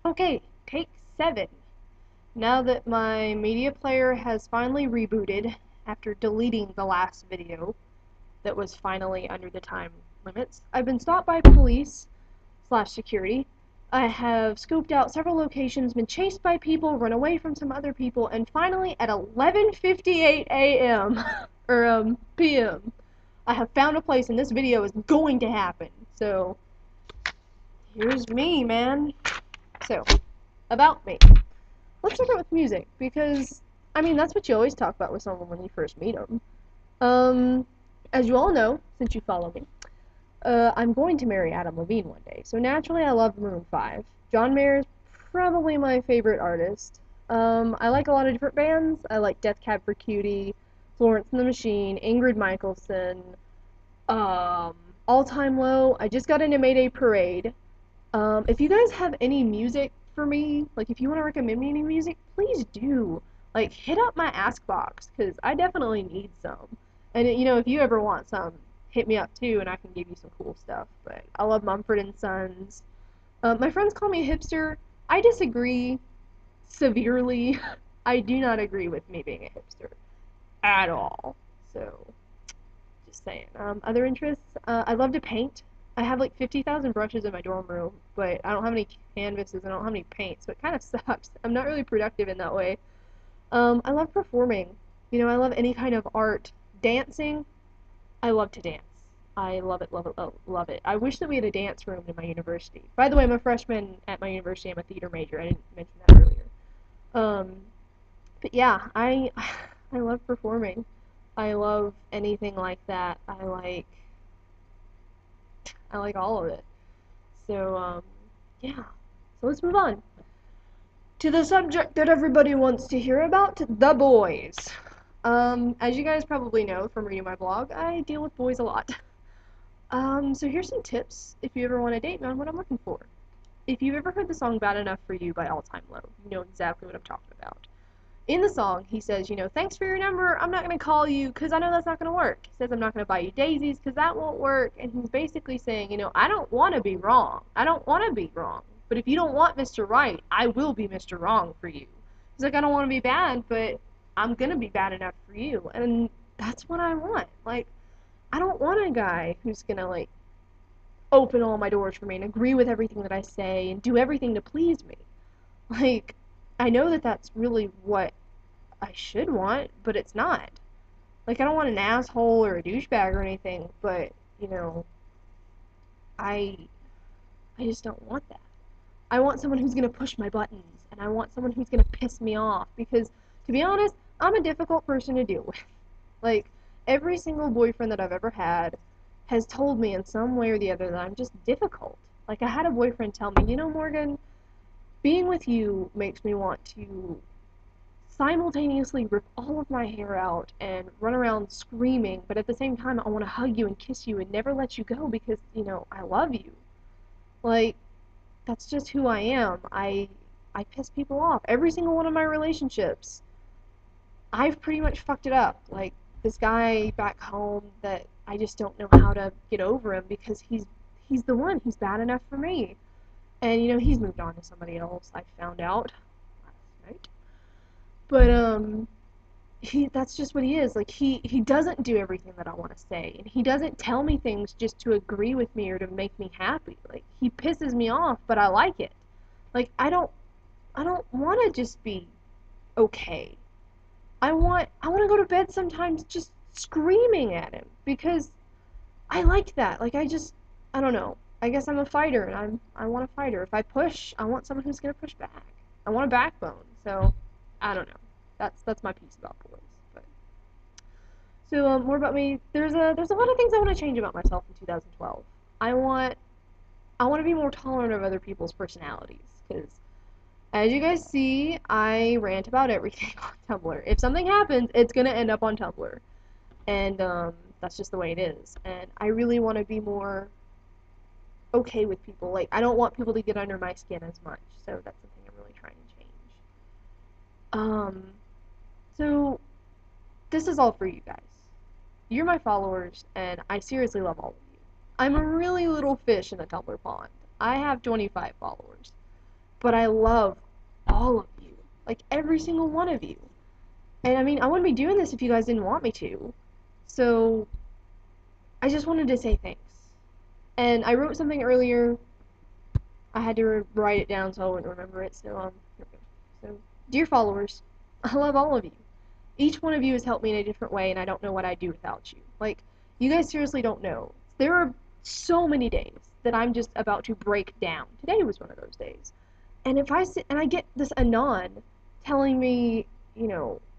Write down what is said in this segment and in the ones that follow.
Okay, take 7. Now that my media player has finally rebooted after deleting the last video that was finally under the time limits, I've been stopped by police slash security. I have scoped out several locations, been chased by people, run away from some other people, and finally at 11:58 a.m. or p.m. I have found a place and this video is going to happen. So here's me, man. So about me. Let's start out with music because I mean that's what you always talk about with someone when you first meet them. Um, as you all know, since you follow me, I'm going to marry Adam Levine one day. So naturally, I love Maroon 5. John Mayer is probably my favorite artist. I like a lot of different bands. I like Death Cab for Cutie, Florence and the Machine, Ingrid Michaelson, um, All Time Low. I just got into Mayday Parade. If you guys have any music for me, like if you want to recommend me any music, please do. Like hit up my ask box because I definitely need some. And if you ever want some, hit me up too, and I can give you some cool stuff. But I love Mumford and Sons. My friends call me a hipster. I disagree severely. I do not agree with me being a hipster at all. So just saying. Other interests, I love to paint. I have like 50,000 brushes in my dorm room, but I don't have any canvases and I don't have any paint, so it kind of sucks. I'm not really productive in that way. I love performing. I love any kind of art. Dancing, I love to dance. I love it, love it, love, love it. I wish that we had a dance room in my university. By the way, I'm a freshman at my university. I'm a theater major. I didn't mention that earlier. Um, but yeah, I love performing. I love anything like that. I like all of it. So, yeah. So let's move on to the subject that everybody wants to hear about, the boys. As you guys probably know from reading my blog, I deal with boys a lot. So here's some tips if you ever want to date me on what I'm looking for. If you've ever heard the song Bad Enough for You by All Time Low, you know exactly what I'm talking about. In the song, he says, thanks for your number. I'm not going to call you because I know that's not going to work. He says, I'm not going to buy you daisies because that won't work. And he's basically saying, I don't want to be wrong. I don't want to be wrong. But if you don't want Mr. Right, I will be Mr. Wrong for you. He's like, I don't want to be bad, but I'm going to be bad enough for you. And that's what I want. Like, I don't want a guy who's going to, like, open all my doors for me and agree with everything that I say and do everything to please me. Like, I know that that's really what I should want, but it's not. Like, I don't want an asshole or a douchebag or anything, but, you know, I I just don't want that. I want someone who's gonna push my buttons, and I want someone who's gonna piss me off, because, to be honest, I'm a difficult person to deal with. Like, every single boyfriend that I've ever had has told me in some way or the other that I'm just difficult. Like, I had a boyfriend tell me, Morgan, being with you makes me want to simultaneously rip all of my hair out and run around screaming, but at the same time, I want to hug you and kiss you and never let you go because, I love you. Like, that's just who I am. I piss people off. Every single one of my relationships, I've pretty much fucked it up. Like, this guy back home that I just don't know how to get over him because he's the one. He's bad enough for me. And he's moved on to somebody else. I found out last night. But that's just what he is. Like, he doesn't do everything that I want to say, and he doesn't tell me things just to agree with me or to make me happy. Like, he pisses me off, but I like it. Like, I don't want to just be okay. I want to go to bed sometimes just screaming at him because I like that. Like, I don't know. I guess I'm a fighter, and I want a fighter. If I push, I want someone who's gonna push back. I want a backbone. So I don't know. That's my piece about boys. But so, more about me. There's a lot of things I want to change about myself in 2012. I want I want to be more tolerant of other people's personalities because, as you guys see, I rant about everything on Tumblr. If something happens, it's gonna end up on Tumblr, and that's just the way it is. And I really want to be more okay with people. Like, I don't want people to get under my skin as much. So that's something I'm really trying to change. Um, so this is all for you guys. You're my followers, and I seriously love all of you. I'm a really little fish in the Tumblr pond. I have 25 followers. but I love all of you. Like, every single one of you. And I mean, I wouldn't be doing this if you guys didn't want me to. So, I just wanted to say thanks. And I wrote something earlier. I had to write it down so I wouldn't remember it. Here we go. So, dear followers, I love all of you. Each one of you has helped me in a different way, and I don't know what I'd do without you. Like, you guys seriously don't know. There are so many days that I'm just about to break down. Today was one of those days. And if I sit and I get this anon telling me,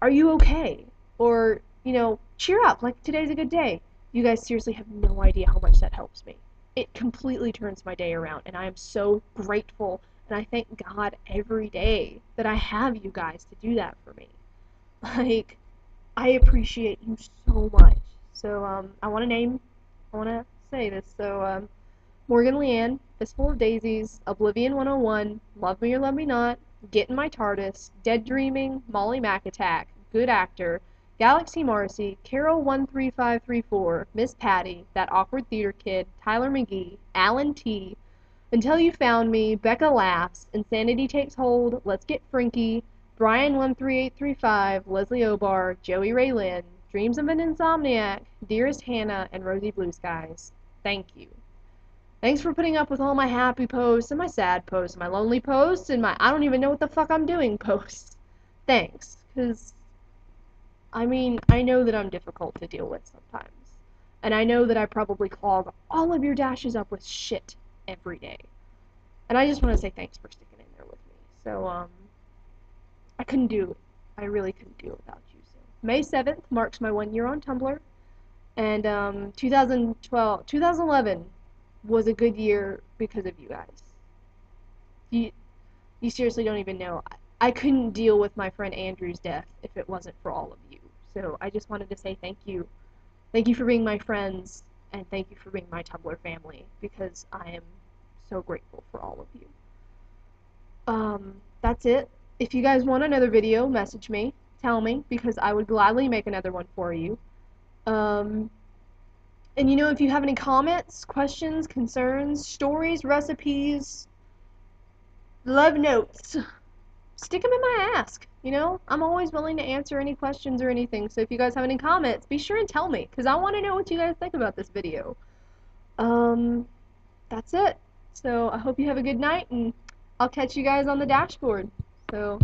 are you okay? Or, cheer up, like today's a good day. You guys seriously have no idea how much that helps me. It completely turns my day around, and I am so grateful, and I thank God every day that I have you guys to do that for me. Like, I appreciate you so much. So, I want to say this. So, Morgan Leanne, Fistful of Daisies, Oblivion 101, Love Me or Love Me Not, Get in My TARDIS, Dead Dreaming, Molly Mac Attack, Good Actor, Galaxy Marcy, Carol13534, Miss Patty, That Awkward Theater Kid, Tyler McGee, Alan T, Until You Found Me, Becca Laughs, Insanity Takes Hold, Let's Get Frankie, Brian13835, Leslie Obar, Joey Ray Lynn, Dreams of an Insomniac, Dearest Hannah, and Rosie Blue Skies. Thank you. Thanks for putting up with all my happy posts and my sad posts, my lonely posts, and my I don't even know what the fuck I'm doing posts. Thanks, because, I mean, I know that I'm difficult to deal with sometimes. And I know that I probably clog all of your dashes up with shit every day. And I just want to say thanks for sticking in there with me. So, I couldn't do it. I really couldn't do it without you. So, May 7th marks my 1 year on Tumblr. And 2011 was a good year because of you guys. You seriously don't even know. I couldn't deal with my friend Andrew's death if it wasn't for all of you. So I just wanted to say thank you. Thank you for being my friends, and thank you for being my Tumblr family, because I am so grateful for all of you. That's it. If you guys want another video, message me. Tell me, because I would gladly make another one for you. And if you have any comments, questions, concerns, stories, recipes, love notes, stick them in my ask. I'm always willing to answer any questions or anything. So if you guys have any comments, be sure and tell me, because I want to know what you guys think about this video. That's it. So I hope you have a good night, and I'll catch you guys on the dashboard. So